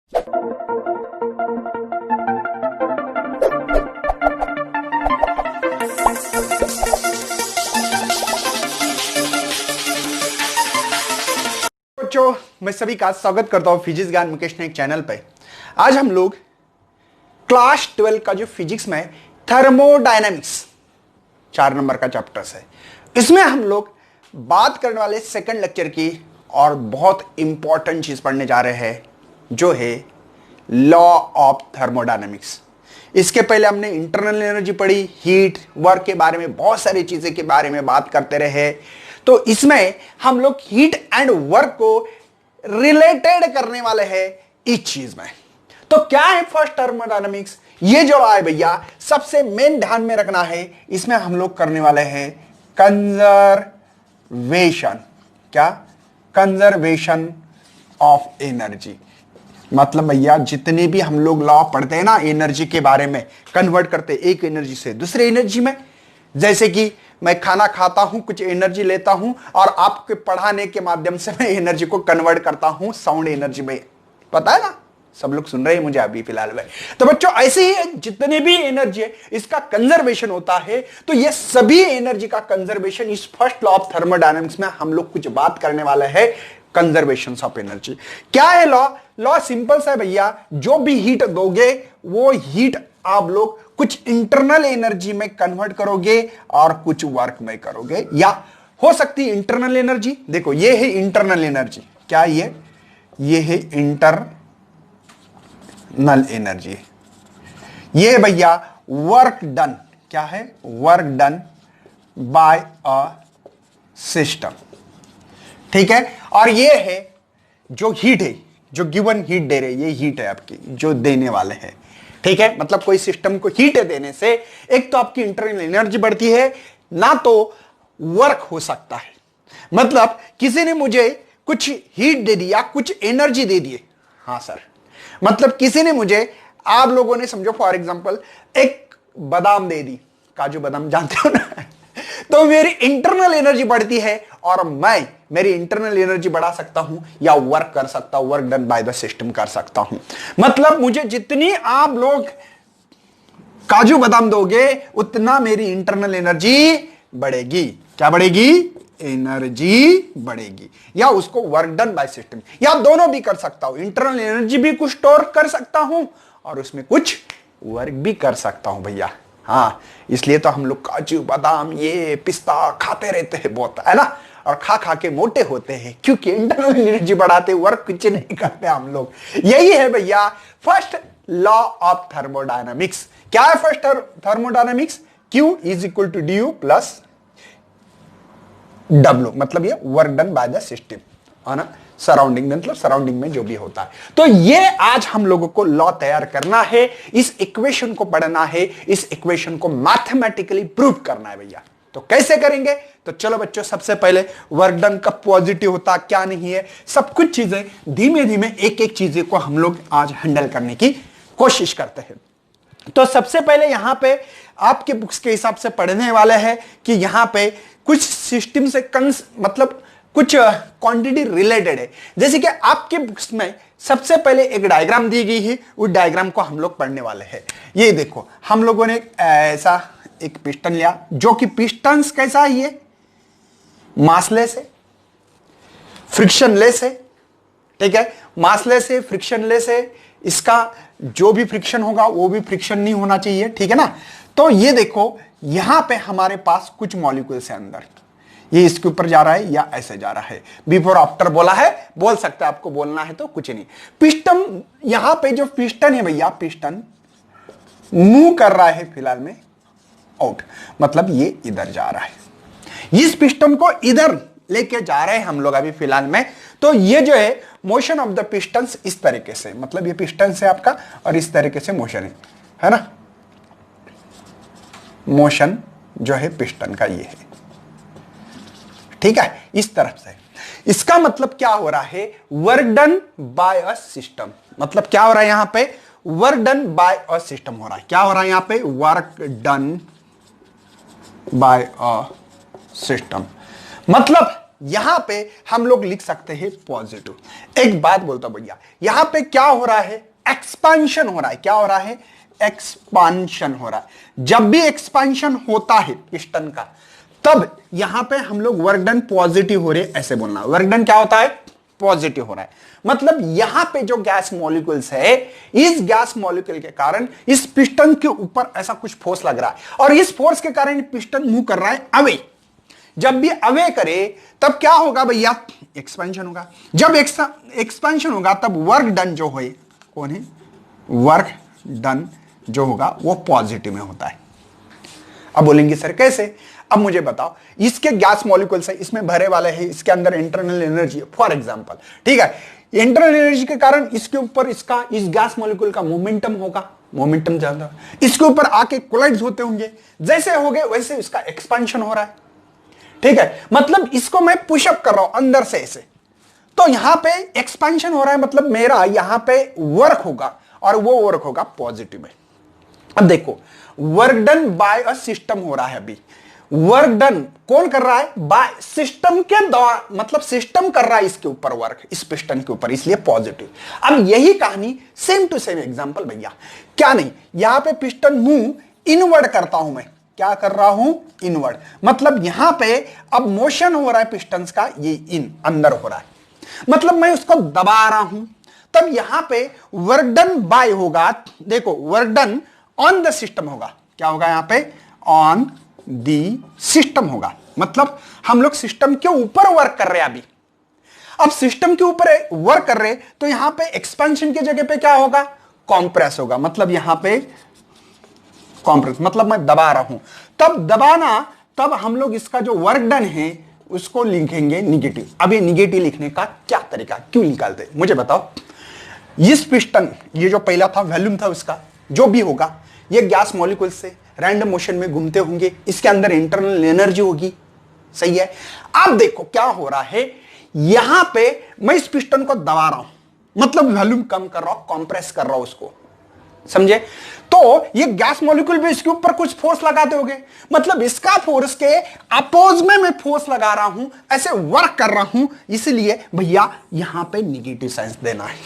बच्चों, मैं सभी का स्वागत करता हूं फिजिक्स ज्ञान मुकेश नायक चैनल पे। आज हम लोग क्लास 12 का जो फिजिक्स में थर्मोडायनामिक्स 4 नंबर का चैप्टर है, इसमें हम लोग बात करने वाले सेकंड लेक्चर की और बहुत इंपॉर्टेंट चीज पढ़ने जा रहे हैं, जो है लॉ ऑफ थर्मोडायनामिक्स। इसके पहले हमने इंटरनल एनर्जी पढ़ी, हीट, वर्क के बारे में, बहुत सारी चीजें के बारे में बात करते रहे। तो इसमें हम लोग हीट एंड वर्क को रिलेटेड करने वाले हैं इस चीज में। तो क्या है फर्स्ट थर्मोडायनामिक्स? ये जो है भैया, सबसे मेन ध्यान में रखना है, इसमें हम लोग करने वाले हैं कंजर्वेशन। क्या? Conservation of energy. मतलब भैया, जितने भी हम लोग लॉ पढ़ते हैं ना एनर्जी के बारे में, कन्वर्ट करते हैं एक एनर्जी से दूसरे एनर्जी में। जैसे कि मैं खाना खाता हूं, कुछ एनर्जी लेता हूं, और आपके पढ़ाने के माध्यम से मैं एनर्जी को कन्वर्ट करता हूं साउंड एनर्जी में। पता है ना, सब लोग सुन रहे हैं मुझे अभी फिलहाल में। तो बच्चों, ऐसे ही जितने भी एनर्जी है, इसका कंजर्वेशन होता है। तो ये सभी एनर्जी का कंजर्वेशन इस फर्स्ट लॉ ऑफ थर्मोडायनामिक्स में हम लोग कुछ बात करने वाले हैं, कंजर्वेशन ऑफ एनर्जी। क्या है लॉ? लॉ सिंपल सा है भैया, जो भी हीट दोगे वो हीट आप लोग कुछ इंटरनल एनर्जी में कन्वर्ट करोगे और कुछ वर्क में करोगे। या हो सकती है इंटरनल एनर्जी, देखो ये है इंटरनल एनर्जी। क्या ये है इंटरनल एनर्जी। ये भैया वर्क डन। क्या है? Work done bye a system. ठीक है। और ये है जो हीट है, जो गिवन हीट दे रहे, ये हीट है आपकी जो देने वाले हैं। ठीक है। मतलब कोई सिस्टम को हीट देने से एक तो आपकी इंटरनल एनर्जी बढ़ती है, ना तो वर्क हो सकता है। मतलब किसी ने मुझे कुछ हीट दे दिया, कुछ एनर्जी दे दिए। हाँ सर, मतलब किसी ने मुझे, आप लोगों ने समझो फॉर एग्जांपल एक बादाम दे दी, काजू बादाम जानते हो ना, तो मेरी इंटरनल एनर्जी बढ़ती है और मैं मेरी इंटरनल एनर्जी बढ़ा सकता हूं या वर्क कर सकता हूं, work done by the system कर सकता हूं। मतलब मुझे जितनी आप लोग काजू बादाम दोगे, उतना मेरी इंटरनल एनर्जी बढ़ेगी। क्या बढ़ेगी? एनर्जी बढ़ेगी। या उसको वर्क डन बाय सिस्टम, या दोनों भी कर सकता हूं। इंटरनल एनर्जी भी कुछ स्टोर कर सकता हूं और उसमें कुछ वर्क भी कर सकता हूं भैया। हाँ, इसलिए तो हम लोग काजू बादाम, ये पिस्ता खाते रहते हैं बहुत, है ना, और खा खा के मोटे होते हैं, क्योंकि इंटरनल एनर्जी बढ़ाते, वर्क कुछ नहीं करते हम लोग। यही है भैया फर्स्ट लॉ ऑफ थर्मोडायनामिक्स। क्या है first thermodynamics? Q is equal to du plus W। मतलब ये work done by the system, है ना, सराउंडिंग, मतलब सराउंडिंग में जो भी होता है। तो ये आज हम लोगों को लॉ तैयार करना है, इस इक्वेशन को पढ़ना है, इस इक्वेशन को मैथमेटिकली प्रूव करना है भैया। तो कैसे करेंगे? तो चलो बच्चों, सबसे पहले वर्क डन कब पॉजिटिव होता, क्या नहीं है, सब कुछ चीजें धीमे धीमे एक एक चीजें को हम लोग आज हैंडल करने की कोशिश करते हैं। तो सबसे पहले यहां पे आपके बुक्स के हिसाब से पढ़ने वाले हैं कि यहां पे कुछ सिस्टम से मतलब कुछ क्वांटिटी रिलेटेड है। जैसे कि आपके बुक्स में सबसे पहले एक डायग्राम दी गई है, उस डायग्राम को हम लोग पढ़ने वाले हैं। ये देखो, हम लोगों ने ऐसा एक पिस्टन लिया, जो कि पिस्टन्स कैसा है, ये मासलेस है, फ्रिक्शनलेस है। ठीक है, मासलेस है, फ्रिक्शनलेस है। इसका जो भी फ्रिक्शन होगा वो भी फ्रिक्शन नहीं होना चाहिए। ठीक है ना। तो ये देखो, यहां पे हमारे पास कुछ मॉलिक्यूल्स है अंदर, ये इसके ऊपर जा रहा है या ऐसे जा रहा है। बिफोर आफ्टर बोला है, बोल सकते हैं, आपको बोलना है तो कुछ नहीं। पिस्टन, यहां पे जो पिस्टन है भैया, पिस्टन मूव कर रहा है फिलहाल में आउट, मतलब ये इधर जा रहा है। इस पिस्टन को इधर लेके जा रहे हैं हम लोग अभी फिलहाल में। तो ये जो है मोशन ऑफ द पिस्टन्स इस तरीके से, मतलब ये पिस्टन से आपका और इस तरीके से मोशन है ना, मोशन जो है पिस्टन का ये है। ठीक है, इस तरफ से। इसका मतलब क्या हो रहा है? Work done bye a system. मतलब क्या हो रहा है यहां पे? Work done bye a system हो रहा है। क्या हो रहा है यहां पे? Work done bye a system. मतलब यहां पे हम लोग लिख सकते हैं पॉजिटिव। एक बात बोलता हूं भैया, यहां पे क्या हो रहा है, एक्सपांशन हो रहा है। क्या हो रहा है, एक्सपांशन हो रहा है। जब भी एक्सपांशन होता है पिस्टन का, तब यहां पे हम लोग वर्क डन पॉजिटिव हो रहे, ऐसे बोलना। वर्क डन क्या होता है, पॉजिटिव हो रहा है। मतलब यहां पे जो गैस मॉलिक्यूल्स है, इस गैस मॉलिक्यूल के कारण इस पिस्टन के ऊपर ऐसा कुछ फोर्स लग रहा है, और इस फोर्स के कारण पिस्टन मूव कर रहा है अवे। जब भी अवे करे तब क्या होगा भैया, एक्सपेंशन होगा। जब एक्सपेंशन होगा तब वर्क डन जो है, कौन है, वर्क डन जो होगा वो पॉजिटिव में होता है। अब बोलेंगे सर कैसे, अब मुझे बताओ, इसके गैस मॉलिक्यूल्स है, इसमें भरे वाले हैं, इसके अंदर इंटरनल एनर्जी है फॉर एग्जांपल, ठीक है। इंटरनल एनर्जी के कारण इसके ऊपर इसका, इस गैस मॉलिक्यूल का मोमेंटम होगा, मोमेंटम ज्यादा, इसके ऊपर आके कोलाइड्स होते होंगे, जैसे हो गए वैसे इसका एक्सपेंशन हो रहा है, ठीक है। मतलब इसको मैं पुशअप कर रहा हूं अंदर से ऐसे, तो यहां पे एक्सपेंशन हो रहा है, मतलब मेरा यहां पे वर्क होगा, और वो वर्क होगा पॉजिटिव में। अब देखो, work done bye a system हो रहा है। अभी वर्क डन कौन कर रहा है, बाय सिस्टम के द्वारा, मतलब सिस्टम कर रहा है इसके ऊपर वर्क, इस पिस्टन के ऊपर, इसलिए पॉजिटिव। अब यही कहानी सेम टू सेम एग्जांपल भैया, क्या नहीं, यहां पे पिस्टन मूव इनवर्ड करता हूं मैं, क्या कर रहा हूं, इनवर्ड। मतलब यहां पे अब मोशन हो रहा है पिस्टन्स का, ये इन अंदर हो रहा है, मतलब मैं उसको दबा रहा हूं, तब यहां पे वर्क डन बाय होगा। देखो, work done on the system होगा, क्या होगा यहां पे, ऑन दी सिस्टम होगा। मतलब हम लोग सिस्टम के ऊपर वर्क कर रहे हैं अभी। अब सिस्टम के ऊपर वर्क कर रहे हैं, तो यहां पे एक्सपेंशन की जगह पे क्या होगा, कॉम्प्रेस होगा। मतलब यहां पे कॉम्प्रेस, मतलब मैं दबा रहा हूं, तब दबाना, तब हम लोग इसका जो वर्क डन है उसको लिखेंगे निगेटिव। अब ये निगेटिव लिखने का क्या तरीका, क्यों निकालते, मुझे बताओ। इस पिस्टन, ये जो पहला था वॉल्यूम था उसका, जो भी होगा, ये गैस मॉलिक्यूल से रैंडम मोशन में घूमते होंगे, इसके अंदर इंटरनल एनर्जी होगी, सही है। अब देखो क्या हो रहा है, यहां पे मैं इस पिस्टन को दबा रहा हूं, मतलब वॉल्यूम कम कर रहा हूं, कंप्रेस कर रहा हूं उसको, समझे। तो ये गैस मॉलिक्यूल भी इसके ऊपर कुछ फोर्स लगाते होंगे, मतलब इसका फोर्स के अपोज में मैं फोर्स लगा रहा हूं, ऐसे वर्क कर रहा हूं, इसलिए भैया यहां पे निगेटिव साइंस देना है।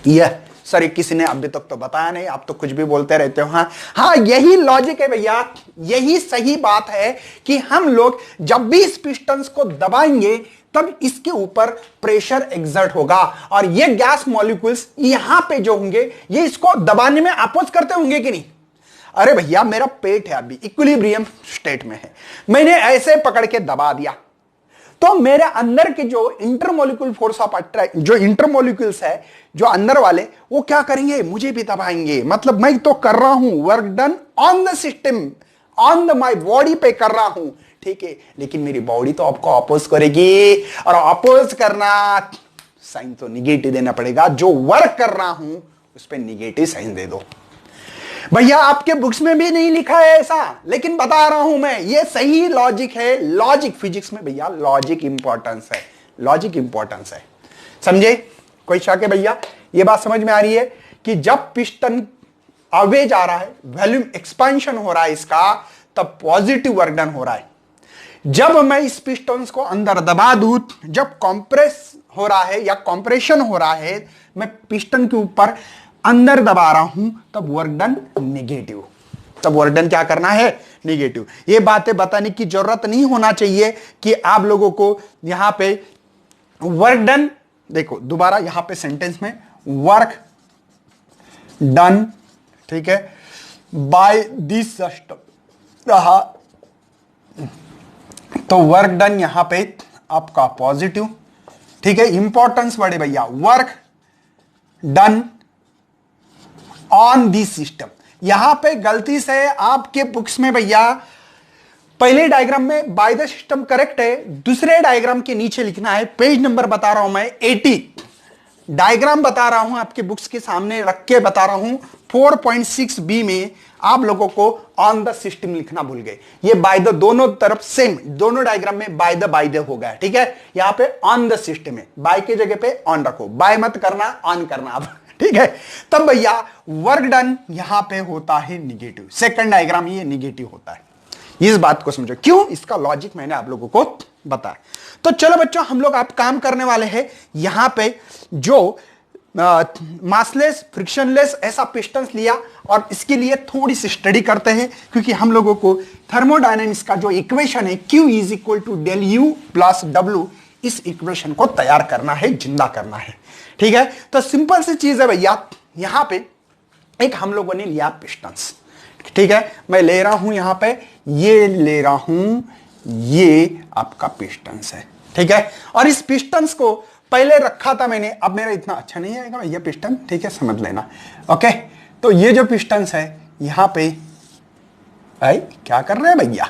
यह सर किसी ने अभी तक तो बताया नहीं, आप तो कुछ भी बोलते रहते हो। हाँ हाँ, यही लॉजिक है भैया, यही सही बात है कि हम लोग जब भी इस पिस्टन्स को दबाएंगे तब इसके ऊपर प्रेशर एक्सर्ट होगा, और ये गैस मॉलिक्यूल्स यहां पे जो होंगे ये इसको दबाने में अपोज करते होंगे कि नहीं। अरे भैया, मेरा पेट है अभी इक्विलिब्रियम स्टेट में है, मैंने ऐसे पकड़ के दबा दिया, तो मेरे अंदर के जो इंटरमोलिक्यूल फोर्स ऑफ अट्रैक्शन, जो इंटरमोलिक्यूल्स है जो अंदर वाले, वो क्या करेंगे, मुझे भी दबाएंगे। मतलब मैं तो कर रहा हूं work done on the system, on the my body पे कर रहा हूं, ठीक है, लेकिन मेरी बॉडी तो आपको अपोज करेगी, और अपोज करना साइन तो निगेटिव देना पड़ेगा। जो वर्क कर रहा हूं उस पर निगेटिव साइन दे दो। भैया आपके बुक्स में भी नहीं लिखा है ऐसा, लेकिन बता रहा हूं मैं, ये सही लॉजिक है। लॉजिक फिजिक्स में भैया लॉजिक इंपॉर्टेंस है, लॉजिक इंपॉर्टेंस है, समझे। कोई शक है भैया, ये बात समझ में आ रही है कि जब पिस्टन अवे जा रहा है, वॉल्यूम एक्सपेंशन हो रहा है इसका, तब पॉजिटिव वर्क डन हो रहा है। जब मैं इस पिस्टन को अंदर दबा दूं, जब कंप्रेस हो रहा है या कंप्रेशन हो रहा है, मैं पिस्टन के ऊपर अंदर दबा रहा हूं, तब वर्क डन नेगेटिव। तब वर्क डन क्या करना है, नेगेटिव। ये बातें बताने की जरूरत नहीं होना चाहिए कि आप लोगों को यहां पे वर्क डन, देखो दोबारा यहां पे सेंटेंस में वर्क डन, ठीक है, बाय दिस सिस्टम रहा, तो वर्क डन यहां पे आपका पॉजिटिव, ठीक है। इंपॉर्टेंस बढ़े भैया, work done on this system. यहां पे गलती से आपके बुक्स में भैया पहले डायग्राम में बाय द सिस्टम करेक्ट है, दूसरे डायग्राम के नीचे लिखना है, पेज नंबर बता रहा हूं मैं 80, डायग्राम बता रहा हूं आपके बुक्स के सामने रख के बता रहा हूं। 4.6 बी में आप लोगों को ऑन द सिस्टम लिखना भूल गए, ये बाय द दोनों तरफ सेम, दोनों डायग्राम में बाय द हो गया, ठीक है। यहां पे ऑन द सिस्टम है, बाय के जगह पे ऑन रखो, बाय मत करना, ऑन करना आप, ठीक है। तब भैया वर्क डन यहां पे होता है निगेटिव, सेकंड डायग्राम ये निगेटिव होता है। इस बात को समझो, क्यों, इसका लॉजिक मैंने आप लोगों को बताए। तो चलो बच्चों, हम लोग आप काम करने वाले हैं यहां पे जो मासलेस फ्रिक्शनलेस ऐसा पिस्टन्स लिया, और इसके लिए थोड़ी सी स्टडी करते हैं, क्योंकि हम लोगों को थर्मोडायनेमिक्स का जो इक्वेशन है Q is equal to del U plus W, इस इक्वेशन को तैयार करना है, जिंदा करना है। ठीक है, तो सिंपल सी चीज है भैया, यहां पे एक हम लोगों ने लिया पिस्टन्स। ठीक है, मैं ले रहा हूं यहां पे, ये ले रहा हूं, ये आपका पिस्टन्स है। ठीक है, और इस पिस्टन्स को पहले रखा था मैंने, अब मेरा इतना अच्छा नहीं आएगा भैया पिस्टन, ठीक है, समझ लेना। ओके, तो ये जो पिस्टन्स है यहां पे आई, क्या कर रहे हैं भैया,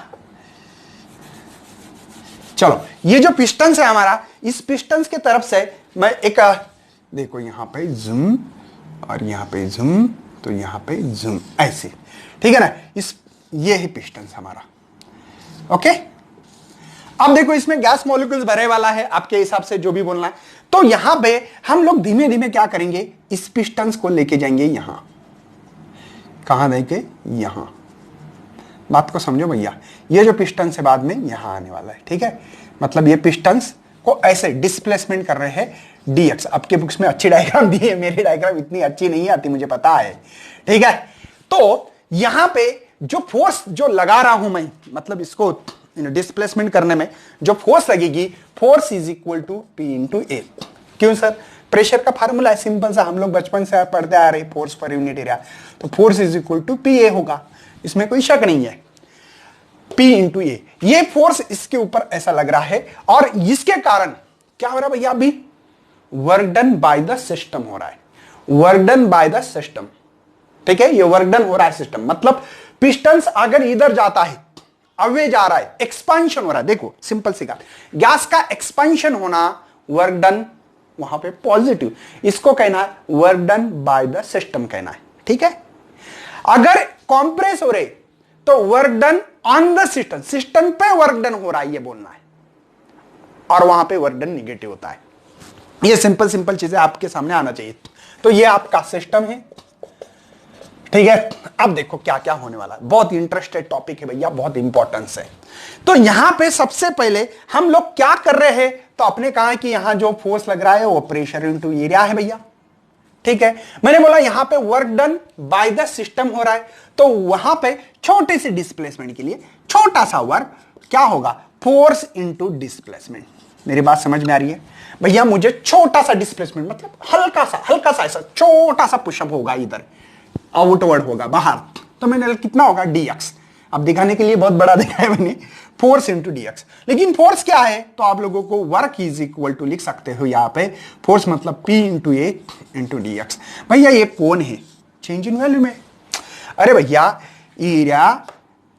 चलो ये जो पिस्टन्स है हमारा, इस पिस्टन्स की तरफ से मैं एक देखो यहां पे जूम और यहां पे जूम, तो यहां पे जूम ऐसे, ठीक है ना, इस ये है पिस्टन्स हमारा। ओके, अब देखो इसमें गैस मॉलिक्यूल्स भरे वाला है, आपके हिसाब से जो भी बोलना है। तो यहां पे हम लोग धीमे धीमे क्या करेंगे, इस पिस्टन्स को लेके जाएंगे यहां, कहां देंगे, यहां। बात को समझो भैया, ये जो पिस्टन्स है बाद में यहां आने वाला है। ठीक है, मतलब ये पिस्टन्स को ऐसे डिस्प्लेसमेंट कर रहे हैं dx। आपके बुक्स में अच्छी डायग्राम दी है, मेरी डायग्राम इतनी अच्छी नहीं आती, मुझे पता है। ठीक है, तो यहां पे जो फोर्स जो लगा रहा हूं मैं, मतलब इसको डिस्प्लेसमेंट करने में जो फोर्स लगेगी, force is equal to P into A. क्यों सर, प्रेशर का फार्मूला है सिंपल सा, हम लोग बचपन से पढ़ते आ रहे, फोर्स पर यूनिट एरिया, तो force is equal to P A होगा, इसमें कोई शक नहीं है, P इंटू ए। ये फोर्स इसके ऊपर ऐसा लग रहा है, और इसके कारण क्या हो रहा है भैया, अभी work done by the system हो रहा है, work done by the system. ठीक है, ये वर्क डन हो रहा है सिस्टम, मतलब पिस्टन्स अगर इधर जाता है, अवे जा रहा है, एक्सपेंशन हो रहा है। देखो सिंपल सी बात, गैस का एक्सपेंशन होना, वर्क डन वहां पे पॉजिटिव, इसको कहना है work done by the system कहना है। ठीक है, अगर कॉम्प्रेस हो रहे तो work done on the system, system पे वर्क डन हो रहा है ये बोलना है, और वहां पे वर्क डन निगेटिव होता है। ये सिंपल सिंपल चीजें आपके सामने आना चाहिए। तो ये आपका सिस्टम है। ठीक है, अब देखो क्या क्या होने वाला है, बहुत इंटरेस्टेड टॉपिक है भैया, बहुत इंपॉर्टेंस है। तो यहां पे सबसे पहले हम लोग क्या कर रहे हैं, तो आपने कहा कि यहां जो फोर्स लग रहा है वो प्रेशर इनटू एरिया है भैया। ठीक है, मैंने बोला यहां पे work done by the system हो रहा है, तो वहां पे छोटे से डिस्प्लेसमेंट के लिए छोटा सा वर्क क्या होगा, फोर्स इनटू डिस्प्लेसमेंट। मेरी बात समझ में आ रही है भैया, मुझे छोटा सा डिस्प्लेसमेंट, मतलब हल्का सा ऐसा छोटा सा पुशअप होगा, इधर आउटवर्ड होगा बाहर, तो मैंने कितना होगा dx। अब दिखाने के लिए बहुत बड़ा दिखा है मैंने, फोर्स इंटू dx। लेकिन फोर्स क्या है, तो आप लोगों को वर्क इज इक्वल टू लिख सकते हो यहां पे, फोर्स मतलब p इंटू ए इंटू dx। भैया ये कौन है, चेंज इन वैल्यू में। अरे भैया एरिया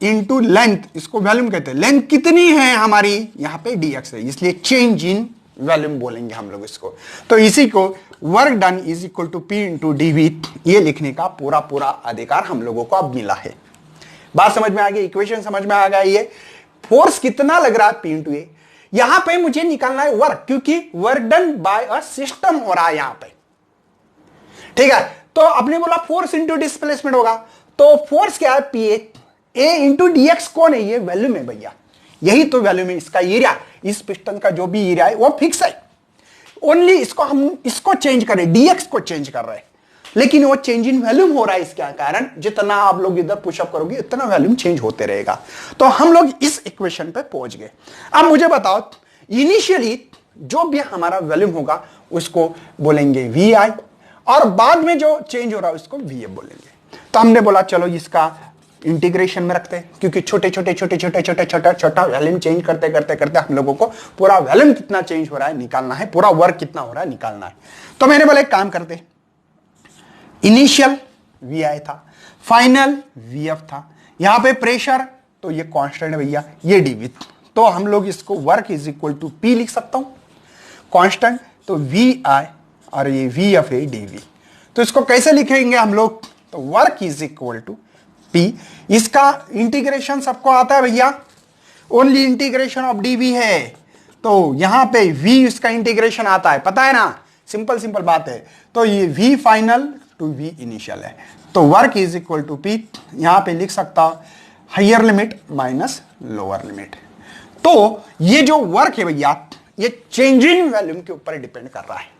इंटू लेंथ, इसको वॉल्यूम कहते हैं, लेंथ कितनी है हमारी, यहां पे dx है, इसलिए चेंज इन वॉल्यूम बोलेंगे हम लोग इसको। तो इसी को work done is equal to P into DV, ये लिखने का पूरा पूरा अधिकार हम लोगों को अब मिला है। बात समझ में आ गई, इक्वेशन समझ में आ गई, ये फोर्स कितना लग रहा है पी इंटू ए। यहां पे मुझे निकालना है वर्क, क्योंकि work done bye a system हो रहा है यहां पे। ठीक है, तो आपने बोला फोर्स इंटू डिस्प्लेसमेंट होगा, तो फोर्स क्या है, पी ए इंटू डीएक्स कौन है, ये वैल्यूम है भैया, यही तो वैल्यूम है। इसका एरिया, इस पिस्टन का जो भी एरिया है वो फिक्स है, ओनली इसको हम इसको चेंज कर रहे, डीएक्स को चेंज कर रहे हैं, लेकिन वो चेंज इन वॉल्यूम हो रहा है। इसके कारण जितना आप लोग इधर पुशअप करोगे उतना वॉल्यूम चेंज होते रहेगा। तो हम लोग इस इक्वेशन पे पहुंच गए। अब मुझे बताओ, इनिशियली जो भी हमारा वॉल्यूम होगा उसको बोलेंगे वी आई, और बाद में जो चेंज हो रहा है उसको वी ए बोलेंगे। तो हमने बोला चलो इसका इंटीग्रेशन में रखते हैं, क्योंकि छोटा वॉल्यूम चेंज करते करते करते हम लोगों को पूरा वॉल्यूम कितना चेंज हो रहा है निकालना है, पूरा वर्क कितना हो रहा है निकालना है। तो मैंने बोला एक काम करते, इनिशियल वी आई था, फाइनल वी एफ था, यहां पे प्रेशर तो ये कांस्टेंट है भैया, ये डीवी, तो हम लोग इसको work is equal to P लिख सकता हूं, कांस्टेंट तो वी आई, और ये वी एफ है डीवी। तो इसको कैसे लिखेंगे हम लोग, तो work is equal to P, इसका इंटीग्रेशन सबको आता है भैया, ओनली इंटीग्रेशन ऑफ डीवी है, तो यहां पे v इसका इंटीग्रेशन आता है, पता है ना, सिंपल सिंपल बात है। तो ये v final to v initial है, तो work is equal to P, यहां पे लिख सकता higher limit minus lower limit. तो ये जो वर्क है भैया, ये चेंज इन वॉल्यूम के ऊपर डिपेंड कर रहा है।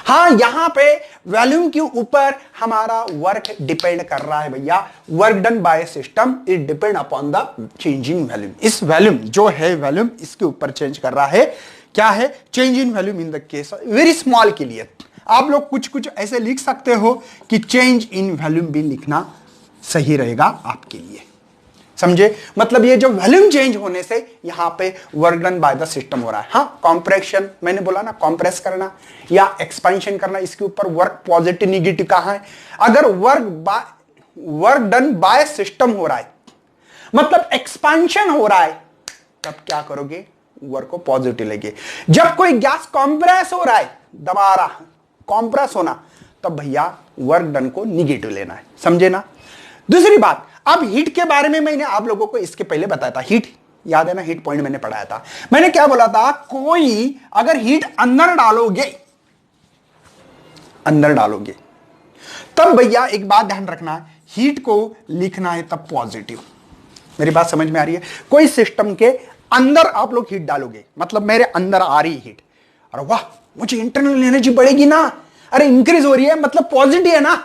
हां, यहां पे वॉल्यूम के ऊपर हमारा वर्क डिपेंड कर रहा है भैया। Work done by system it depend upon the change in volume. इस वॉल्यूम जो है, वॉल्यूम इसके ऊपर चेंज कर रहा है। क्या है? Change in volume in the case very small के लिए आप लोग कुछ कुछ ऐसे लिख सकते हो कि चेंज इन वॉल्यूम भी लिखना सही रहेगा आपके लिए, समझे? मतलब ये जो वॉल्यूम चेंज होने से यहां पे work done by the system हो रहा है। हाँ, कॉम्प्रेशन मैंने बोला ना, कॉम्प्रेस करना या एक्सपेंशन करना, इसके ऊपर वर्क पॉजिटिव निगेटिव कहां है? अगर वर्क डन बाय सिस्टम हो रहा है, मतलब एक्सपेंशन हो रहा है, तब क्या करोगे? वर्क को पॉजिटिव लेंगे। जब कोई गैस कॉम्प्रेस हो रहा है, दबा रहा, कॉम्प्रेस होना, तब भैया वर्क डन को निगेटिव लेना है, समझे ना? दूसरी बात, अब हीट के बारे में मैंने आप लोगों को इसके पहले बताया था। हीट याद है ना, हीट पॉइंट मैंने पढ़ाया था। मैंने क्या बोला था? कोई अगर हीट अंदर डालोगे तब भैया एक बात ध्यान रखना, हीट को लिखना है तब पॉजिटिव। मेरी बात समझ में आ रही है? कोई सिस्टम के अंदर आप लोग हीट डालोगे, मतलब मेरे अंदर आ रही हीट, अरे वाह मुझे इंटरनल एनर्जी बढ़ेगी ना, अरे इंक्रीज हो रही है, मतलब पॉजिटिव है ना,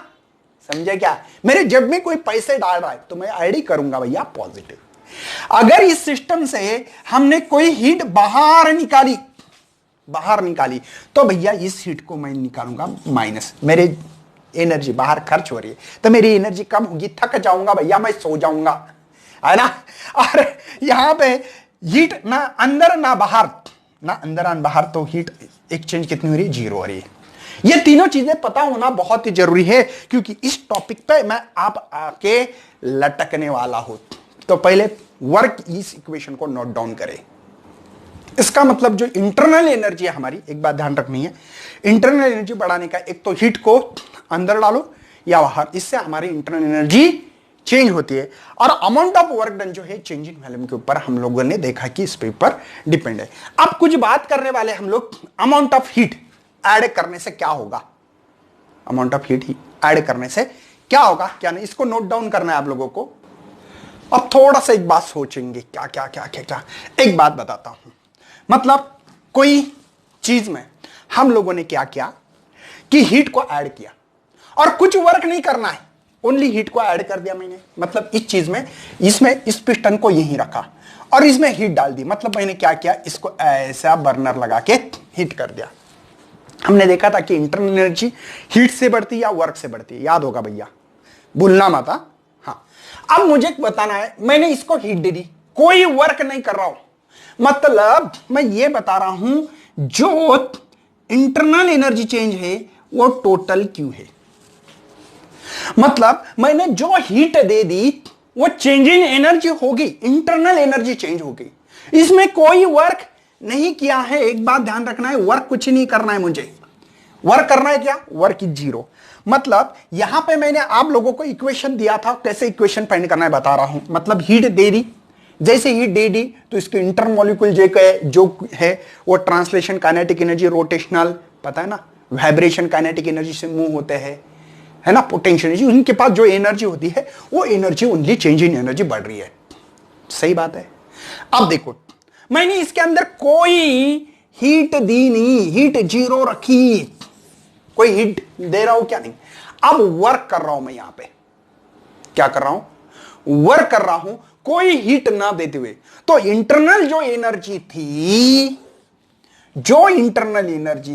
समझे क्या? मेरे जब में कोई पैसे डाल रहा है तो मैं ऐड ही करूंगा भैया पॉजिटिव। अगर इस सिस्टम से हमने कोई हीट बाहर निकाली तो भैया इस हीट को मैं निकालूंगा माइनस। मेरे एनर्जी बाहर खर्च हो रही है तो मेरी एनर्जी कम होगी, थक जाऊंगा भैया, मैं सो जाऊंगा, है ना? और यहां पे हीट ना अंदर ना बाहर, तो हीट एक्सचेंज कितनी हो रही है? 0 हो रही है। ये तीनों चीजें पता होना बहुत ही जरूरी है, क्योंकि इस टॉपिक पे मैं आप आके लटकने वाला हूं। तो पहले वर्क इस इक्वेशन को नोट डाउन करें। इसका मतलब जो इंटरनल एनर्जी है हमारी, एक बात ध्यान रखनी है, इंटरनल एनर्जी बढ़ाने का एक तो हीट को अंदर डालो या बाहर, इससे हमारी इंटरनल एनर्जी चेंज होती है। और अमाउंट ऑफ वर्क डन जो है चेंज इन वॉल्यूम के ऊपर हम लोगों ने देखा कि इस पे ऊपर डिपेंड है। अब कुछ बात करने वाले हम लोग अमाउंट ऑफ हीट ऐड करने से क्या होगा, अमाउंट ऑफ हीट ऐड करने से क्या होगा क्या नहीं, इसको नोट डाउन करना है आप लोगों को। अब थोड़ा सा एक बात सोचेंगे, क्या क्या क्या क्या क्या एक बात बताता हूं। मतलब कोई चीज में हम लोगों ने क्या किया कि हीट को ऐड किया और कुछ वर्क नहीं करना है, ओनली हीट को ऐड कर दिया मैंने। मतलब इस चीज में, इसमें इस पिस्टन को यहीं रखा और इसमें हीट डाल दी। मतलब मैंने क्या किया, इसको ऐसा बर्नर लगा के हीट कर दिया। हमने देखा था कि इंटरनल एनर्जी हीट से बढ़ती है या वर्क से बढ़ती है, याद होगा भैया, भूलना मत। हाँ, अब मुझे बताना है, मैंने इसको हीट दे दी, कोई वर्क नहीं कर रहा हूं, मतलब मैं ये बता रहा हूं जो इंटरनल एनर्जी चेंज है वो टोटल क्यू है। मतलब मैंने जो हीट दे दी वो चेंज इन एनर्जी होगी, इंटरनल एनर्जी चेंज होगी, इसमें कोई वर्क नहीं किया है। एक बात ध्यान रखना है, वर्क कुछ नहीं करना है मुझे। वर्क करना है क्या? Work is 0। मतलब यहां पे मैंने आप लोगों को इक्वेशन दिया था, कैसे इक्वेशन फाइंड करना है बता रहा हूं। मतलब हीट दे दी, जैसे हीट दे दी तो इसके इंटरमोलिक्यूल जो है वो ट्रांसलेशन काइनेटिक एनर्जी, रोटेशनल पता है ना, वाइब्रेशन काइनेटिक एनर्जी से मूव होते हैं, है ना, पोटेंशियल एनर्जी, उनके पास जो एनर्जी होती है वो energy only change in energy बढ़ रही है। सही बात है। अब देखो, मैंने इसके अंदर कोई हीट दी नहीं, हीट 0 रखी, कोई हीट दे रहा हूं क्या? नहीं। अब वर्क कर रहा हूं मैं, यहां पे क्या कर रहा हूं? वर्क कर रहा हूं, कोई हीट ना देते हुए। तो इंटरनल जो एनर्जी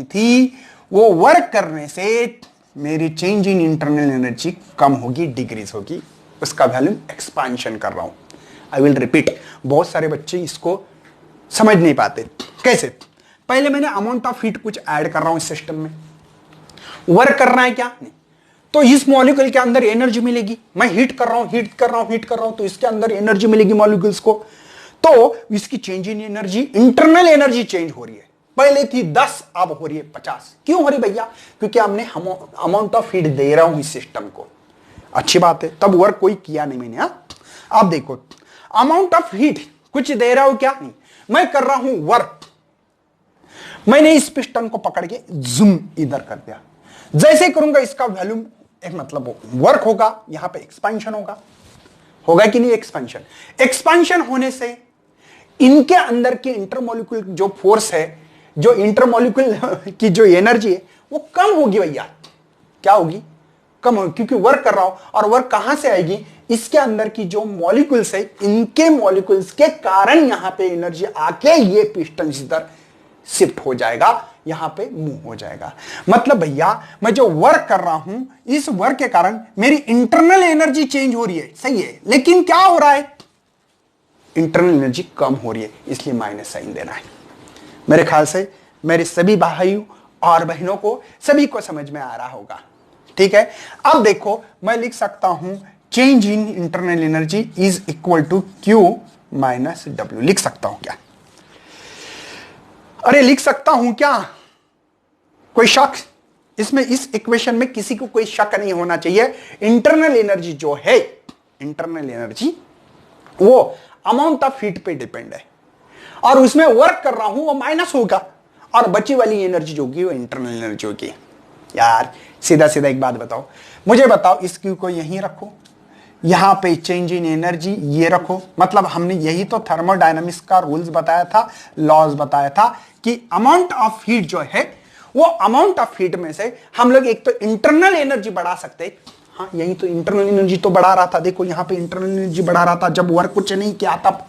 थी वो वर्क करने से मेरी चेंज इन इंटरनल एनर्जी कम होगी, डिक्रीज होगी, उसका वैल्यूम एक्सपांशन कर रहा हूं। आई विल रिपीट, बहुत सारे बच्चे इसको समझ नहीं पाते। कैसे? पहले मैंने अमाउंट ऑफ हीट कुछ ऐड कर रहा हूं इस सिस्टम में, वर्क करना है क्या? नहीं। तो इस मॉलिक्यूल के अंदर एनर्जी मिलेगी, मैं हीट कर रहा हूं तो इसके अंदर एनर्जी मिलेगी मॉलिक्यूल्स को, तो इसकी change in energy, internal energy change हो रही है। पहले थी 10, अब हो रही है 50। क्यों हो रही भैया? क्योंकि हमने अमाउंट ऑफ हीट दे रहा हूं इस सिस्टम को। अच्छी बात है, तब वर्क कोई किया नहीं मैंने। आप देखो, अमाउंट ऑफ हीट कुछ दे रहा हूं क्या? नहीं, मैं कर रहा हूं वर्क। मैंने इस पिस्टन को पकड़ के जूम इधर कर दिया, जैसे करूंगा इसका वॉल्यूम एक मतलब वर्क होगा, यहां पे एक्सपेंशन होगा कि नहीं? एक्सपेंशन होने से इनके अंदर की इंटरमोलिक्यूल जो फोर्स है, जो इंटरमोलिक्यूल की जो एनर्जी है वो कम होगी भैया। क्या होगी? कम होगी, क्योंकि वर्क कर रहा हूं। और वर्क कहां से आएगी? इसके अंदर की जो मॉलिक्यूल्स है, इनके मॉलिक्यूल्स के कारण यहां पे एनर्जी आके ये पिस्टन इधर शिफ्ट हो जाएगा, यहां पे मूव हो जाएगा। मतलब भैया मैं जो वर्क कर रहा हूं, इस वर्क के कारण मेरी इंटरनल एनर्जी चेंज हो रही है, सही है, लेकिन क्या हो रहा है? इंटरनल एनर्जी कम हो रही है, इसलिए माइनस साइन देना है। मेरे ख्याल से मेरे सभी भाइयों और बहनों को, सभी को समझ में आ रहा होगा। ठीक है, अब देखो मैं लिख सकता हूं change in internal energy is equal to Q minus W। लिख सकता हूं क्या? अरे लिख सकता हूं क्या? कोई शक इसमें? इस इक्वेशन में किसी को कोई शक नहीं होना चाहिए। इंटरनल एनर्जी जो है, इंटरनल एनर्जी वो अमाउंट ऑफ हीट पे डिपेंड है, और उसमें वर्क कर रहा हूं वो माइनस होगा, और बची वाली एनर्जी जो होगी वो इंटरनल एनर्जी होगी। यार सीधा सीधा एक बात बताओ, मुझे बताओ, इस Q को यहीं रखो, यहां पे चेंज इन एनर्जी ये रखो। मतलब हमने यही तो थर्मोडायनामिक्स का रूल्स बताया था, लॉज बताया था कि अमाउंट ऑफ हीट जो है, वो अमाउंट ऑफ हीट में से हम लोग एक तो इंटरनल एनर्जी बढ़ा सकते। हाँ, यही तो इंटरनल एनर्जी तो बढ़ा रहा था, देखो यहां पे इंटरनल एनर्जी बढ़ा रहा था जब वर्क कुछ नहीं किया तब।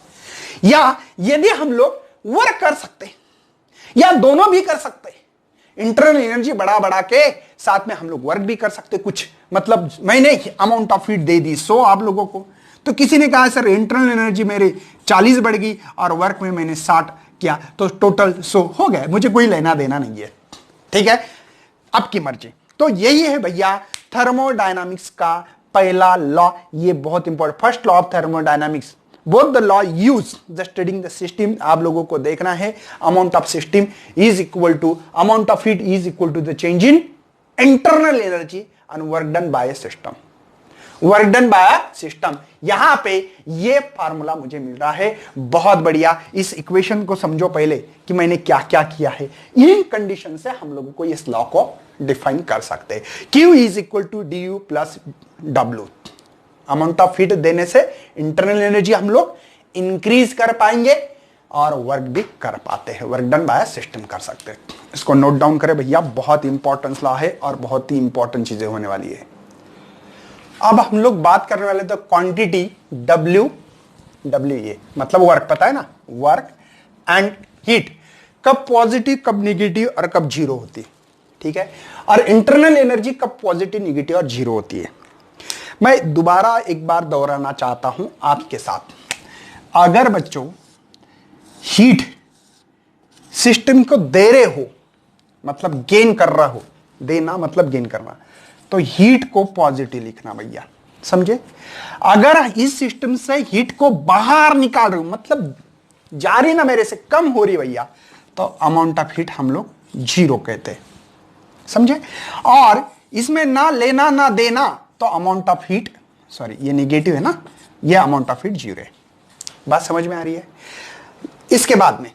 या यदि हम लोग वर्क कर सकते, या दोनों भी कर सकते, इंटरनल एनर्जी बढ़ा बढ़ा के साथ में हम लोग वर्क भी कर सकते कुछ। मतलब मैंने अमाउंट ऑफ हीट दे दी 100 आप लोगों को, तो किसी ने कहा सर इंटरनल एनर्जी मेरे 40 बढ़ गई और वर्क में मैंने 60 किया, तो टोटल 100 हो गए, मुझे कोई लेना देना नहीं है। ठीक है, आपकी मर्जी। तो यही है भैया थर्मोडायनामिक्स का पहला लॉ। ये बहुत important, first law of thermodynamics. Both the law use the studying the system. आप लोगों को देखना है amount of system is equal to amount of heat is equal to the change in internal energy and work done by system. Work done by system, यहां पे ये formula मुझे मिल रहा है। बहुत बढ़िया, इस इक्वेशन को समझो पहले कि मैंने क्या क्या किया है। इन कंडीशन से हम लोगों को इस लॉ को डिफाइन कर सकते हैं। Q is equal to du plus W। Amount of heat देने से इंटरनल एनर्जी हम लोग इंक्रीज कर पाएंगे और वर्क भी कर पाते हैं, वर्क डन बाय सिस्टम कर सकते हैं। इसको नोट डाउन करें भैया, बहुत इंपॉर्टेंट लॉ है और बहुत ही इंपॉर्टेंट चीजें होने वाली है। अब हम लोग बात करने वाले तो क्वांटिटी W ये मतलब वर्क, पता है ना, वर्क एंड हीट कब पॉजिटिव कब निगेटिव और कब जीरो होती है। ठीक है, और इंटरनल एनर्जी कब पॉजिटिव निगेटिव और जीरो होती है। मैं दोबारा एक बार दोहराना चाहता हूं आपके साथ। अगर बच्चों हीट सिस्टम को दे रहे हो, मतलब गेन कर रहा हो, देना मतलब गेन करना, तो हीट को पॉजिटिव लिखना भैया, समझे। अगर इस सिस्टम से हीट को बाहर निकाल रहे हो, मतलब जा रही ना मेरे से कम हो रही भैया, तो अमाउंट ऑफ हीट हम लोग जीरो कहते हैं, समझे। और इसमें ना लेना ना देना, तो अमाउंट ऑफ हीट, सॉरी ये निगेटिव है ना, ये अमाउंट ऑफ हीट जीरो है। बात समझ में आ रही है। इसके बाद में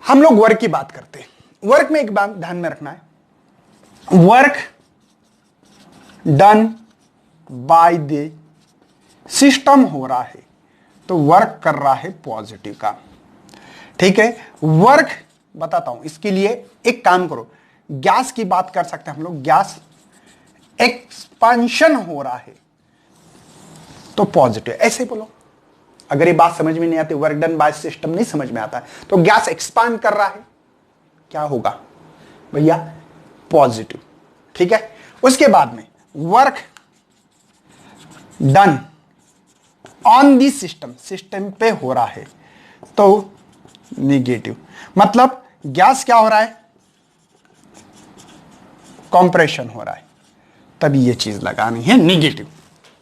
हम लोग वर्क की बात करते हैं। वर्क में एक बात ध्यान में रखना है, work done by the system हो रहा है, तो वर्क कर रहा है पॉजिटिव का। ठीक है, वर्क बताता हूं, इसके लिए एक काम करो, गैस की बात कर सकते हैं हम लोग। गैस एक्सपांशन हो रहा है तो पॉजिटिव, ऐसे बोलो। अगर ये बात समझ में नहीं आती, वर्क डन बाय सिस्टम नहीं समझ में आता है, तो गैस एक्सपांड कर रहा है, क्या होगा भैया, पॉजिटिव। ठीक है, उसके बाद में work done on the system, system पे हो रहा है तो निगेटिव। मतलब गैस क्या हो रहा है, कंप्रेशन हो रहा है, तभी ये चीज लगानी है निगेटिव।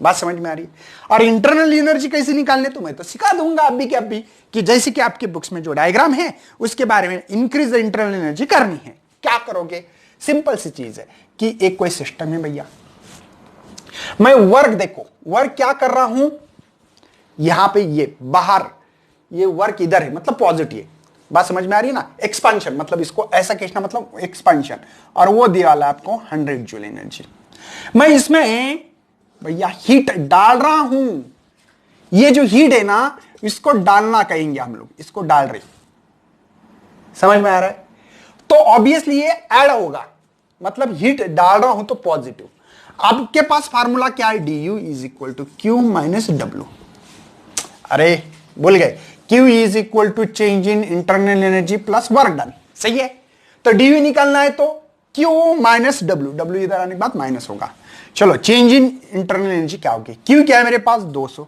बात समझ में आ रही है। और इंटरनल एनर्जी कैसे निकालने, तो मैं तो सिखा दूंगा अभी के अभी, कि जैसे कि आपके बुक्स में जो डायग्राम है उसके बारे में, इंक्रीज द इंटरनल एनर्जी करनी है। क्या करोगे, सिंपल सी चीज है कि एक कोई सिस्टम है भैया, मैं वर्क, देखो वर्क क्या कर रहा हूं, यहां पे ये बाहर, ये वर्क इधर है मतलब पॉजिटिव है। बात समझ में आ रही है ना। एक्सपांशन मतलब इसको ऐसा खींचना, मतलब एक्सपांशन, और वो दिया वाला आपको 100 जूल एनर्जी। मैं इसमें भैया हीट डाल रहा हूं, ये जो हीट है ना इसको डालना कहेंगे हम लोग, इसको डाल रहे, समझ में आ रहा है? तो ऑब्वियसली ये ऐड होगा, मतलब हीट डाल रहा हूं तो पॉजिटिव। आपके पास फार्मूला क्या है? du is equal to Q minus W. अरे भूल गए, Q is equal to change in internal energy plus work done, सही है? तो du निकालना है तो Q माइनस डब्ल्यू, डब्ल्यू इधर आने के बाद माइनस होगा। चलो चेंज इन इंटरनल एनर्जी क्या होगी? Q क्या है मेरे पास? 200।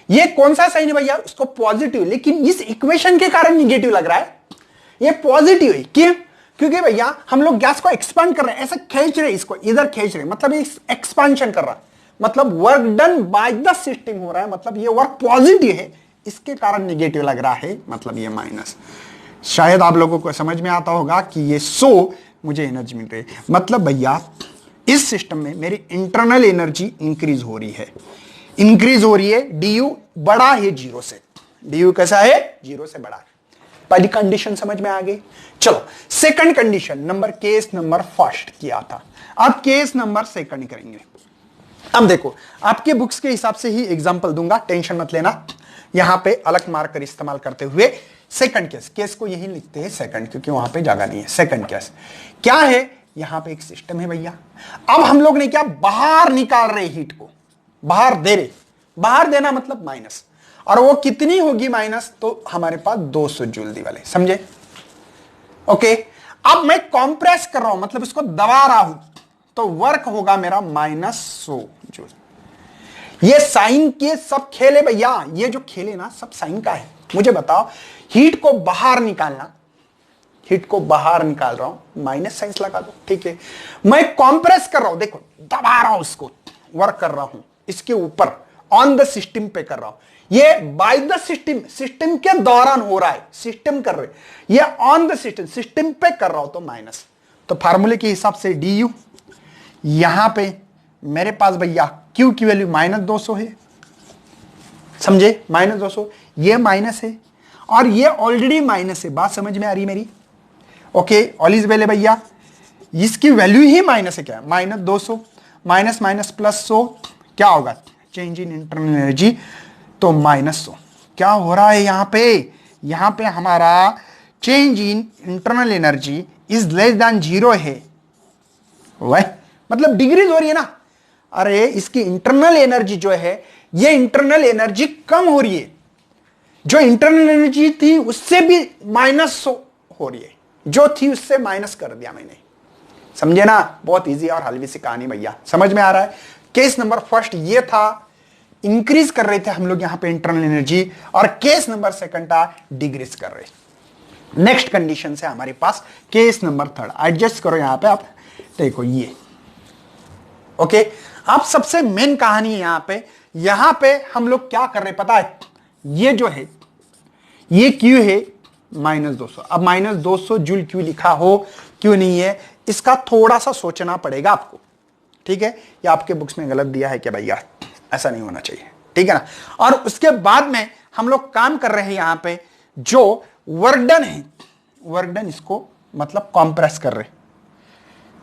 ये कौन सा साइन है भैया? उसको पॉजिटिव, लेकिन इस इक्वेशन के कारण निगेटिव लग रहा है। ये पॉजिटिव है, क्यों? क्योंकि भैया हम लोग गैस को एक्सपांड कर रहे हैं, ऐसा खींच रहे हैं, इसको इधर खींच रहे हैं, मतलब एक्सपांशन कर रहा है, मतलब work done by the system हो रहा है, मतलब ये वर्क पॉजिटिव है, इसके कारण निगेटिव लग रहा है, मतलब ये माइनस। शायद आप लोगों को समझ में आता होगा कि ये मुझे एनर्जी मिल रही है, मतलब भैया इस सिस्टम में मेरी इंटरनल एनर्जी इंक्रीज हो रही है, इंक्रीज हो रही है। du बड़ा है जीरो से, du कैसा है? जीरो से बड़ा है। पहली कंडीशन समझ में आ गई। चलो second condition, case number first किया था, अब केस नंबर सेकंड करेंगे। अब देखो, आपके बुक्स के हिसाब से ही एग्जांपल दूंगा, टेंशन मत लेना। यहां पे अलग मार्कर इस्तेमाल करते हुए सेकंड केस को यही लिखते हैं सेकंड, क्योंकि वहां पे जगह नहीं है। सेकंड केस क्या है? यहां पे एक सिस्टम है भैया, अब हम लोग ने क्या बाहर निकाल रहे हीट को, बाहर दे रहे, बाहर देना मतलब माइनस, और वो कितनी होगी माइनस? तो हमारे पास 200 जूल दी वाले, समझे? ओके, अब मैं कॉम्प्रेस कर रहा हूं, मतलब इसको दबा रहा हूं, तो वर्क होगा मेरा -100 जूल। ये साइन के सब खेले भैया, ये जो खेले ना सब साइन का है। मुझे बताओ, हीट को बाहर निकालना, हीट को बाहर निकाल रहा हूं, माइनस साइन लगा दो, ठीक है। मैं कॉम्प्रेस कर रहा हूं, देखो दबा रहा हूं, इसको वर्क कर रहा हूं, इसके ऊपर ऑन द सिस्टम पे कर रहा हूं, ये बाय द सिस्टम, सिस्टम के दौरान हो रहा है, सिस्टम कर रहे, ये ऑन द सिस्टम, सिस्टम पे कर रहा हूं तो माइनस। तो फार्मूले के हिसाब से du, यहां पे मेरे पास भैया Q की वैल्यू -200 है, समझे? -200, ये माइनस है और ये ऑलरेडी माइनस है, बात समझ में आ रही मेरी? ओके, ऑल इज वेल है भैया, इसकी वैल्यू ही माइनस है, क्या है? -200 माइनस माइनस प्लस 100 क्या होगा? चेंज इन इंटरनल एनर्जी, तो -100। क्या हो रहा है यहां पे? यहां पे हमारा change in internal energy is less than 0 है, वह मतलब डिक्रीज हो रही है ना। अरे इसकी इंटरनल एनर्जी जो है, ये इंटरनल एनर्जी कम हो रही है, जो इंटरनल एनर्जी थी उससे भी -100 हो रही है, जो थी उससे माइनस कर दिया मैंने, समझे ना? बहुत इजी और हल्की सी कहानी भैया, समझ में आ रहा है? केस नंबर फर्स्ट ये था, इंक्रीज कर रहे थे हम लोग यहां पे इंटरनल एनर्जी, और केस नंबर सेकंड था डिक्रीज कर रहे। नेक्स्ट कंडीशन से हमारे पास केस नंबर थर्ड, एडजस्ट करो यहां पे आप, देखो ये ओके। अब सबसे मेन कहानी यहां पे हम लोग क्या कर रहे पता है? ये जो है ये क्यू है -200। अब -200 जूल क्यों लिखा हो, क्यों नहीं है, इसका थोड़ा सा सोचना पड़ेगा आपको, ठीक है? ये आपके बुक्स में गलत दिया है क्या भैया? ऐसा नहीं होना चाहिए, ठीक है ना? और उसके बाद में हम लोग काम कर रहे हैं यहां पे, जो वर्क डन है, वर्क डन इसको मतलब कॉम्प्रेस कर रहे,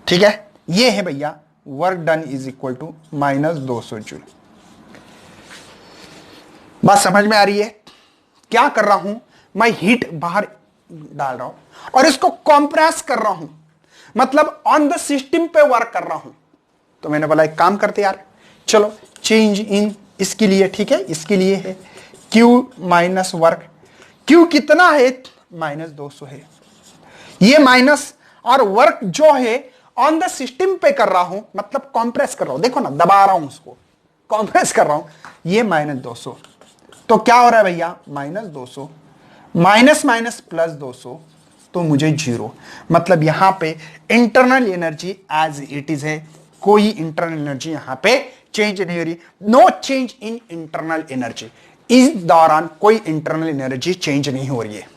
ठीक है? ये है भैया work done is equal to -200 joule. बात समझ में आ रही है? क्या कर रहा हूं मैं? हीट बाहर डाल रहा हूं और इसको कॉम्प्रेस कर रहा हूं, मतलब ऑन द सिस्टम पे वर्क कर रहा हूं। तो मैंने बोला एक काम करते यार, चलो चेंज इन इसके लिए, ठीक है, इसके लिए है Q माइनस वर्क। Q कितना है? -200 है, ये माइनस, और वर्क जो है ऑन द सिस्टम पे कर रहा हूं, मतलब कॉम्प्रेस कर रहा हूं, देखो ना दबा रहा हूं उसको, कॉम्प्रेस कर रहा हूं, ये -200। तो क्या हो रहा है भैया? -200 माइनस माइनस प्लस 200, तो मुझे 0, मतलब यहां पे internal energy as it is है, कोई इंटरनल एनर्जी यहां पे चेंज नहीं हो रही, no change in internal energy. इस दौरान कोई इंटरनल एनर्जी चेंज नहीं हो रही है।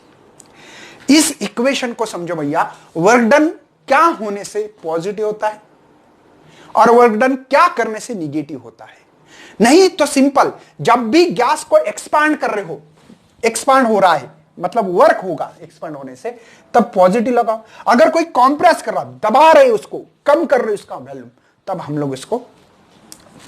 इस इक्वेशन को समझो भैया, वर्क डन क्या होने से पॉजिटिव होता है और वर्क डन क्या करने से निगेटिव होता है। नहीं तो सिंपल, जब भी गैस को एक्सपांड कर रहे हो, एक्सपांड हो रहा है मतलब वर्क होगा एक्सपांड होने से, तब पॉजिटिव लगाओ। अगर कोई कॉम्प्रेस कर रहा, दबा रहे उसको, कम कर रहे उसका वॉल्यूम, तब हम लोग इसको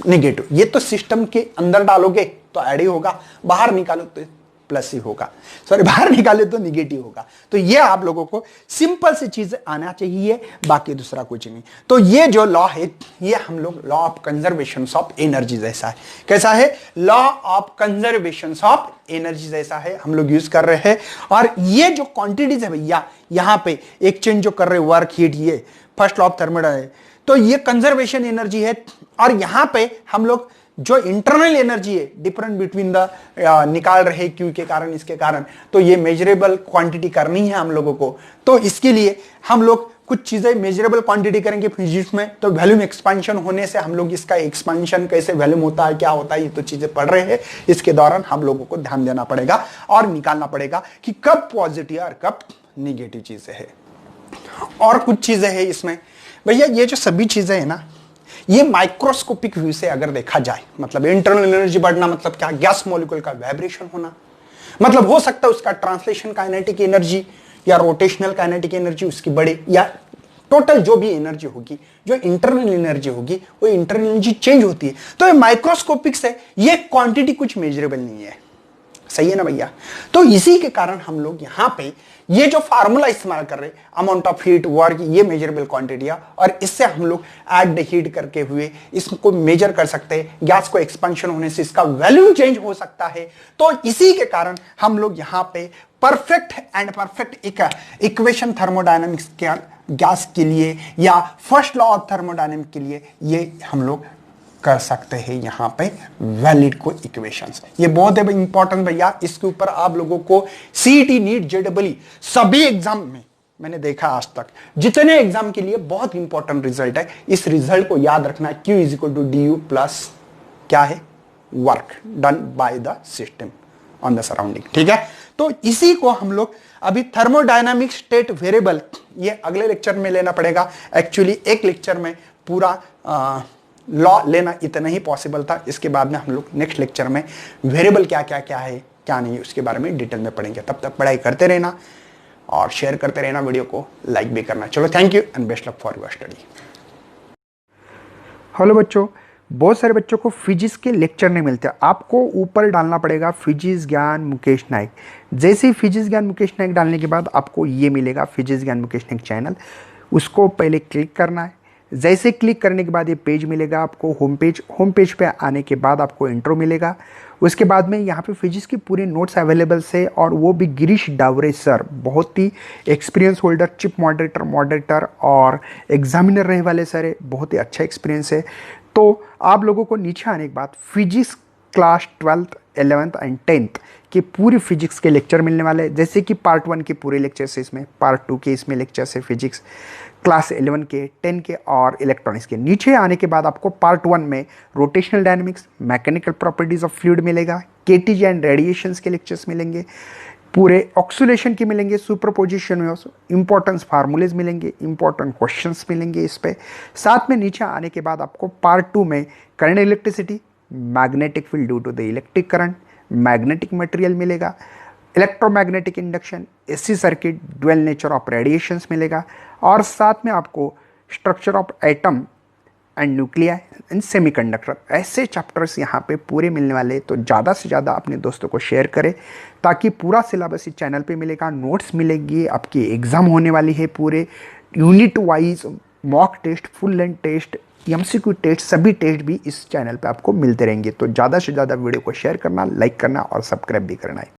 नेगेटिव। ये तो सिस्टम के अंदर डालोगे तो ऐड ही होगा, बाहर निकालो तो प्लस ही होगा, सॉरी बाहर निकाले तो निगेटिव होगा। तो ये आप लोगों को सिंपल सी चीज आना चाहिए, बाकी दूसरा कुछ नहीं। तो ये जो लॉ है ये हम लोग law of conservation of energy जैसा है। कैसा है? Law of conservation of energy जैसा है, हम लोग यूज कर रहे हैं। और ये जो क्वांटिटीज है भैया, यहां पे एक्सचेंज जो कर रहे वर्क हीट, ये फर्स्ट लॉ ऑफ थर्मोडायनामिक्स, तो ये कंजर्वेशन एनर्जी है। और यहां पे हम लोग जो इंटरनल एनर्जी है डिफरेंट बिटवीन द निकाल रहे क्यू के कारण, इसके कारण, तो ये मेजरेबल क्वांटिटी करनी है हम लोगों को। तो इसके लिए हम लोग कुछ चीजें मेजरेबल क्वांटिटी करेंगे फिजिक्स में। तो वॉल्यूम एक्सपेंशन होने से हम लोग इसका एक्सपेंशन कैसे वॉल्यूम होता है, क्या होता है, ये तो चीजें पढ़ रहे हैं। इसके दौरान हम लोगों को ध्यान देना पड़ेगा और निकालना पड़ेगा कि कब पॉजिटिव और कब निगेटिव चीजें है। और कुछ चीजें हैं इसमें भैया, ये जो सभी चीजें है ना, ये माइक्रोस्कोपिक व्यू से अगर देखा जाए, मतलब इंटरनल एनर्जी बढ़ना मतलब क्या? गैस मॉलिक्यूल का वाइब्रेशन होना, मतलब हो सकता है उसका ट्रांसलेशन काइनेटिक एनर्जी या रोटेशनल काइनेटिक एनर्जी उसकी बढ़े, या टोटल जो भी एनर्जी होगी, जो इंटरनल एनर्जी होगी, वो इंटरनल एनर्जी चेंज होती है। तो ये माइक्रोस्कोपिक से ये क्वांटिटी कुछ मेजरेबल नहीं है। सही है ना भैया? तो इसी के कारण हम लोग यहां पे ये जो फार्मूला इस्तेमाल कर रहे, अमाउंट ऑफ हीट, वर्क, ये मेजरेबल क्वांटिटी है, और इससे हम लोग ऐड हीट करके हुए इसको मेजर कर सकते हैं। गैस को एक्सपेंशन होने से इसका वैल्यू चेंज हो सकता है। तो इसी के कारण हम लोग यहां पे perfect and perfect equation thermodynamics के गैस के लिए या फर्स्ट लॉ ऑफ थर्मोडायनामिक्स के लिए ये हम लोग कर सकते हैं यहां पे वैलिड को इक्वेशंस। ये बहुत है इंपॉर्टेंट भैया, इसके ऊपर आप लोगों को सीईटी, नीट, जेडबल सभी एग्जाम में मैंने देखा आज तक, जितने एग्जाम के लिए बहुत इंपॉर्टेंट रिजल्ट है। इस रिजल्ट को याद रखना है, Q is equal to D U plus क्या है? Work done by the system on the surrounding. ठीक है, तो इसी को हम लोग अभी थर्मोडायनामिक स्टेट वेरिएबल, ये अगले लेक्चर में लेना पड़ेगा। एक्चुअली एक लेक्चर में पूरा लॉ लेना इतना ही पॉसिबल था। इसके बाद में हम लोग नेक्स्ट लेक्चर में वेरिएबल क्या क्या क्या है, क्या नहीं, उसके बारे में डिटेल में पढ़ेंगे। तब तक पढ़ाई करते रहना और शेयर करते रहना, वीडियो को लाइक भी करना। चलो, thank you and best luck for your study. Hello बच्चों, बहुत सारे बच्चों को फिजिक्स के लेक्चर नहीं मिलते। आपको ऊपर डालना पड़ेगा फिजिक्स ज्ञान मुकेश नाइक। जैसे ही फिजिक्स ज्ञान मुकेश नाइक डालने के बाद आपको ये मिलेगा फिजिक्स ज्ञान मुकेश नाइक चैनल, उसको पहले क्लिक करना है। जैसे क्लिक करने के बाद ये पेज मिलेगा आपको, होम पेज पे आने के बाद आपको इंट्रो मिलेगा। उसके बाद में यहाँ पे फिजिक्स की पूरे नोट्स अवेलेबल से, और वो भी गिरीश डावरे सर, बहुत ही एक्सपीरियंस होल्डर, चिप मॉडरेटर और एग्जामिनर रहे वाले सर है, बहुत ही अच्छा एक्सपीरियंस है। तो आप लोगों को नीचे आने के बाद physics class 12th 11th and 10th के पूरी फिजिक्स के लेक्चर मिलने वाले हैं। जैसे कि पार्ट 1 के पूरे लेक्चर्स है इसमें, पार्ट 2 के इसमें लेक्चर्स है फिजिक्स क्लास 11 के, 10 के और इलेक्ट्रॉनिक्स के। नीचे आने के बाद आपको पार्ट 1 में rotational dynamics, mechanical properties of fluid मिलेगा, केटीजी एंड रेडिएशंस के लेक्चर्स मिलेंगे, पूरे ऑक्सीलेशन के मिलेंगे, सुपरपोजिशन में इंपॉर्टेंस फार्मूलेज मिलेंगे, इंपॉर्टेंट क्वेश्चंस मिलेंगे इस पे। साथ में नीचे आने के बाद आपको पार्ट 2 में current electricity, magnetic field due to the electric current, magnetic material मिलेगा, electromagnetic induction, AC circuit, dual nature of radiations मिलेगा, और साथ में आपको structure of atom and nuclei and semiconductor, ऐसे चैप्टर्स यहाँ पे पूरे मिलने वाले। तो ज़्यादा से ज़्यादा अपने दोस्तों को शेयर करें ताकि पूरा सिलेबस इस चैनल पे मिलेगा, नोट्स मिलेगी, आपकी एग्ज़ाम होने वाली है, पूरे unit wise mock test, full length test, MCQ test, सभी टेस्ट भी इस चैनल पे आपको मिलते रहेंगे। तो ज़्यादा से ज़्यादा वीडियो को शेयर करना, लाइक करना और सब्सक्राइब भी करना है।